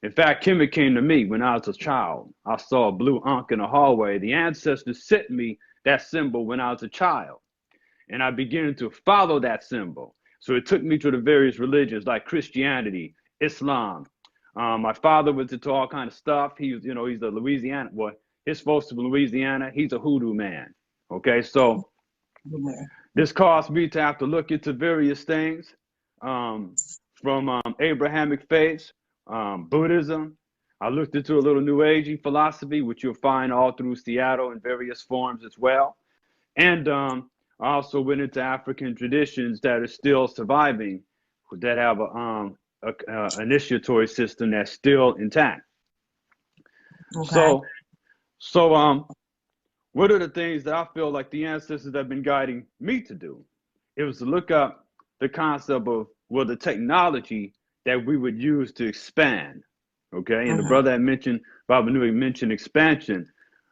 In fact, Kemet came to me when I was a child. I saw a blue ankh in the hallway. The ancestors sent me that symbol when I was a child, and I began to follow that symbol. So it took me to the various religions like Christianity, Islam. My father was into all kind of stuff. He was, he's a Louisiana boy. His folks from Louisiana. He's a hoodoo man. Okay, so this caused me to have to look into various things, from Abrahamic faiths, Buddhism. I looked into a little New Agey philosophy, which you'll find all through Seattle in various forms as well. And I also went into African traditions that are still surviving, that have a initiatory system that's still intact. Okay. So what are the things that I feel like the ancestors have been guiding me to do? It was to look up the concept of, well, the technology that we would use to expand. Okay, and the brother had mentioned, Baba Nui mentioned expansion.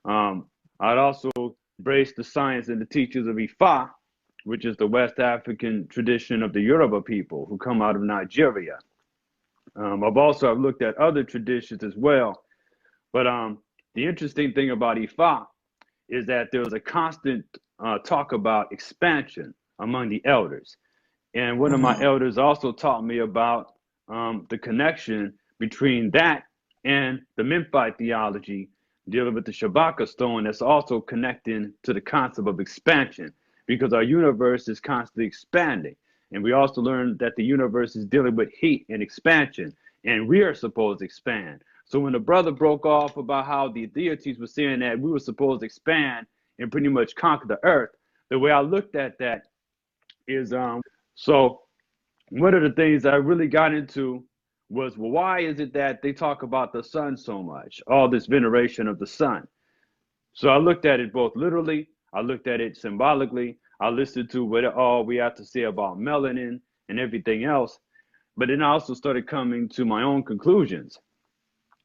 I'd also embrace the science and the teachers of Ifa, which is the West African tradition of the Yoruba people who come out of Nigeria. I've looked at other traditions as well, but the interesting thing about Ifa is that there was a constant talk about expansion among the elders. And one of my elders also taught me about the connection between that and the Memphite theology dealing with the Shabaka stone, that's also connecting to the concept of expansion, because our universe is constantly expanding. And we also learned that the universe is dealing with heat and expansion, and we are supposed to expand. So when the brother broke off about how the deities were saying that we were supposed to expand and pretty much conquer the earth, the way I looked at that is, so one of the things I really got into was, well, why is it that they talk about the sun so much, all this veneration of the sun? So I looked at it both literally, I looked at it symbolically, I listened to what all we have to say about melanin and everything else, but then I also started coming to my own conclusions.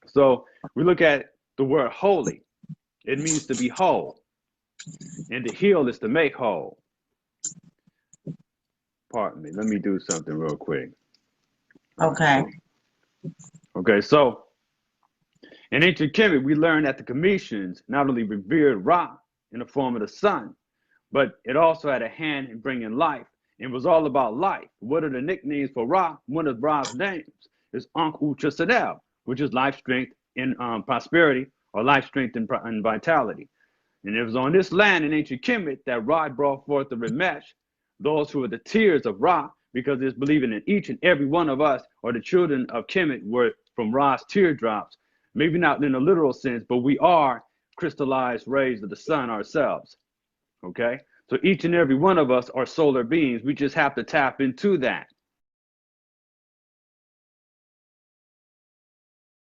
So we look at the word holy. It means to be whole, and to heal is to make whole. Pardon me, let me do something real quick. Okay. Okay, so in ancient Kemet, we learned that the Cometians not only revered Ra in the form of the sun, but it also had a hand in bringing life. It was all about life. What are the nicknames for Ra? One of Ra's names is Ankh Uchasadel, which is life, strength, and prosperity, or life, strength, and vitality. And it was on this land in ancient Kemet that Ra brought forth the Remesh, those who are the tears of Ra, because it's believing in each and every one of us, or the children of Kemet, were from Ra's teardrops. Maybe not in a literal sense, but we are crystallized rays of the sun ourselves. Okay? So each and every one of us are solar beings. We just have to tap into that.